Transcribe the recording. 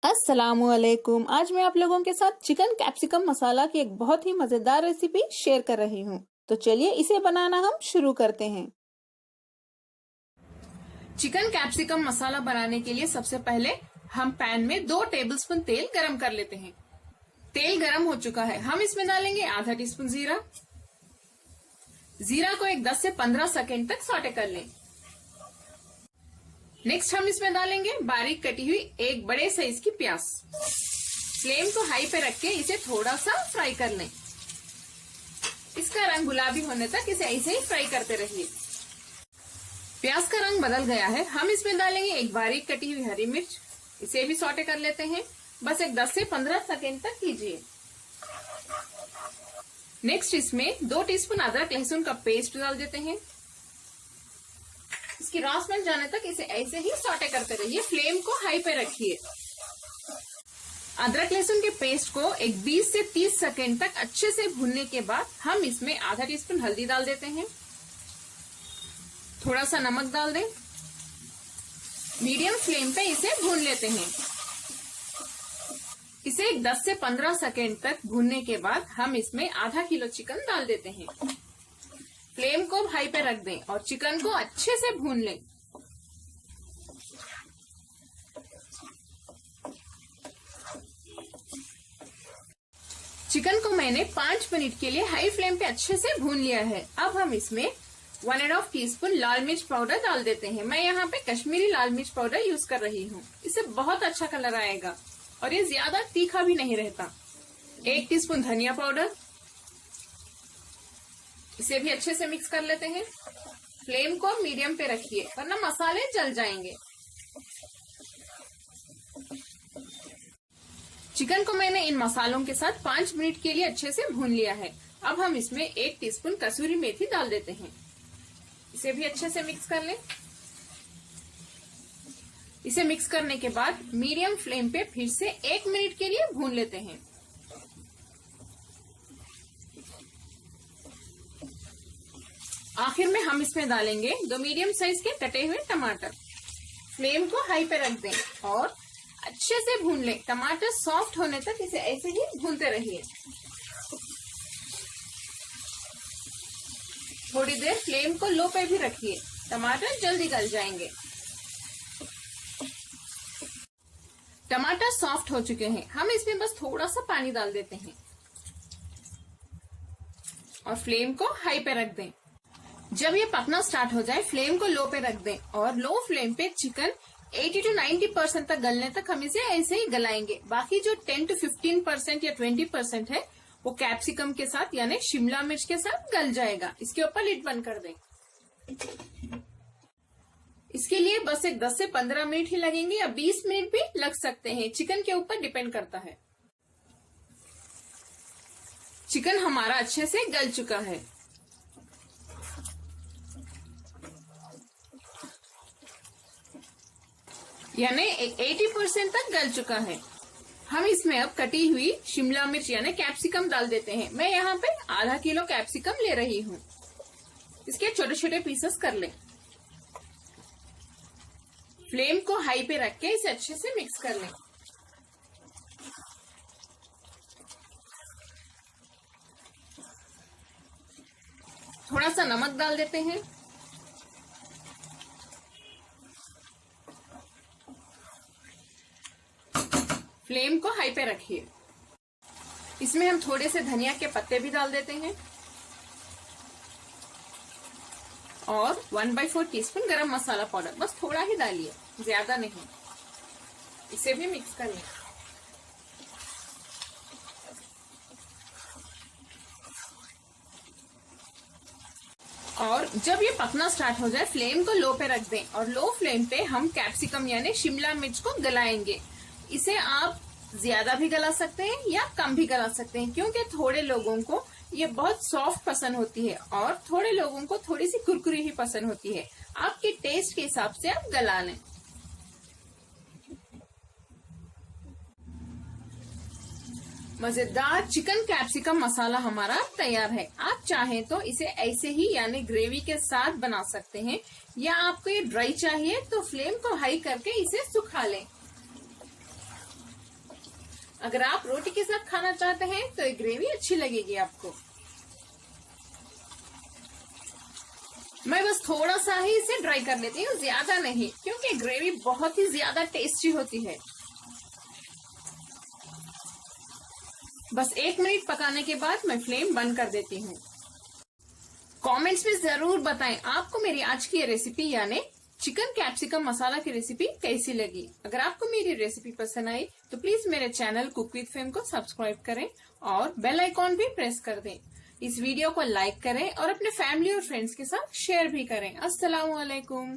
अस्सलामुअलैकुम। आज मैं आप लोगों के साथ चिकन कैप्सिकम मसाला की एक बहुत ही मजेदार रेसिपी शेयर कर रही हूँ। तो चलिए इसे बनाना हम शुरू करते हैं। चिकन कैप्सिकम मसाला बनाने के लिए सबसे पहले हम पैन में 2 टेबलस्पून तेल गरम कर लेते हैं। तेल गरम हो चुका है, हम इसमें डालेंगे आधा टीस्पून जीरा। जीरा को एक 10 से 15 सेकेंड तक सौटे कर लें। नेक्स्ट हम इसमें डालेंगे बारीक कटी हुई एक बड़े साइज की प्याज। फ्लेम को हाई पे रख के इसे थोड़ा सा फ्राई कर लें। इसका रंग गुलाबी होने तक इसे ऐसे ही फ्राई करते रहिए। प्याज का रंग बदल गया है, हम इसमें डालेंगे एक बारीक कटी हुई हरी मिर्च। इसे भी सौटे कर लेते हैं, बस एक 10 से 15 सेकेंड तक कीजिए। नेक्स्ट इसमें 2 टीस्पून अदरक लहसुन का पेस्ट डाल देते हैं। इसकी रॉ स्मेल जाने तक इसे ऐसे ही सौटे करते रहिए। फ्लेम को हाई पे रखिए। अदरक लहसुन के पेस्ट को एक 20 से 30 सेकेंड तक अच्छे से भूनने के बाद हम इसमें आधा टीस्पून हल्दी डाल देते हैं। थोड़ा सा नमक डाल दें। मीडियम फ्लेम पे इसे भून लेते हैं। इसे 10 से 15 सेकेंड तक भूनने के बाद हम इसमें आधा किलो चिकन डाल देते हैं। फ्लेम को हाई पे रख दें और चिकन को अच्छे से भून लें। चिकन को मैंने 5 मिनट के लिए हाई फ्लेम पे अच्छे से भून लिया है। अब हम इसमें 1.5 टीस्पून लाल मिर्च पाउडर डाल देते हैं। मैं यहाँ पे कश्मीरी लाल मिर्च पाउडर यूज कर रही हूँ। इससे बहुत अच्छा कलर आएगा और ये ज्यादा तीखा भी नहीं रहता। 1 टीस्पून धनिया पाउडर, इसे भी अच्छे से मिक्स कर लेते हैं। फ्लेम को मीडियम पे रखिए वरना मसाले जल जाएंगे। चिकन को मैंने इन मसालों के साथ 5 मिनट के लिए अच्छे से भून लिया है। अब हम इसमें 1 टीस्पून कसूरी मेथी डाल देते हैं। इसे भी अच्छे से मिक्स कर लें। इसे मिक्स करने के बाद मीडियम फ्लेम पे फिर से 1 मिनट के लिए भून लेते हैं। आखिर में हम इसमें डालेंगे 2 मीडियम साइज के कटे हुए टमाटर। फ्लेम को हाई पे रख दें और अच्छे से भून लें। टमाटर सॉफ्ट होने तक इसे ऐसे ही भूनते रहिए। थोड़ी देर फ्लेम को लो पे भी रखिए, टमाटर जल्दी गल जाएंगे। टमाटर सॉफ्ट हो चुके हैं, हम इसमें बस थोड़ा सा पानी डाल देते हैं और फ्लेम को हाई पे रख दें। जब ये पकना स्टार्ट हो जाए फ्लेम को लो पे रख दें और लो फ्लेम पे चिकन 80 to 90% तक गलने तक हम इसे ऐसे ही गलाएंगे। बाकी जो 10 to 15% या 20% है वो कैप्सिकम के साथ यानी शिमला मिर्च के साथ गल जाएगा। इसके ऊपर लिड बंद कर दें। इसके लिए बस एक 10 से 15 मिनट ही लगेंगे या 20 मिनट भी लग सकते हैं, चिकन के ऊपर डिपेंड करता है। चिकन हमारा अच्छे से गल चुका है। यानी 80% तक गल चुका है। हम इसमें अब कटी हुई शिमला मिर्च यानी कैप्सिकम डाल देते हैं। मैं यहाँ पे आधा किलो कैप्सिकम ले रही हूँ। इसके छोटे छोटे पीसेस कर लें। फ्लेम को हाई पे रख के इसे अच्छे से मिक्स कर लें। थोड़ा सा नमक डाल देते हैं। फ्लेम को हाई पे रखिए। इसमें हम थोड़े से धनिया के पत्ते भी डाल देते हैं और 1/4 टीस्पून गरम मसाला पाउडर, बस थोड़ा ही डालिए, ज्यादा नहीं। इसे भी मिक्स करिए। और जब ये पकना स्टार्ट हो जाए फ्लेम को लो पे रख दें और लो फ्लेम पे हम कैप्सिकम यानी शिमला मिर्च को गलाएंगे। इसे आप ज्यादा भी गला सकते हैं या कम भी गला सकते हैं, क्योंकि थोड़े लोगों को ये बहुत सॉफ्ट पसंद होती है और थोड़े लोगों को थोड़ी सी कुरकुरी ही पसंद होती है। आपके टेस्ट के हिसाब से आप गला लें। मजेदार चिकन कैप्सिकम मसाला हमारा तैयार है। आप चाहें तो इसे ऐसे ही यानी ग्रेवी के साथ बना सकते हैं, या आपको ये ड्राई चाहिए तो फ्लेम को हाई करके इसे सुखा लें। अगर आप रोटी के साथ खाना चाहते हैं तो ये ग्रेवी अच्छी लगेगी आपको। मैं बस थोड़ा सा ही इसे ड्राई कर लेती हूँ, ज्यादा नहीं, क्योंकि ग्रेवी बहुत ही ज्यादा टेस्टी होती है। बस 1 मिनट पकाने के बाद मैं फ्लेम बंद कर देती हूँ। कमेंट्स में जरूर बताएं आपको मेरी आज की ये रेसिपी यानी चिकन कैप्सिकम मसाला की रेसिपी कैसी लगी। अगर आपको मेरी रेसिपी पसंद आई तो प्लीज मेरे चैनल कुक विद फेम को सब्सक्राइब करें और बेल आइकॉन भी प्रेस कर दें। इस वीडियो को लाइक करें और अपने फैमिली और फ्रेंड्स के साथ शेयर भी करें। अस्सलाम वालेकुम।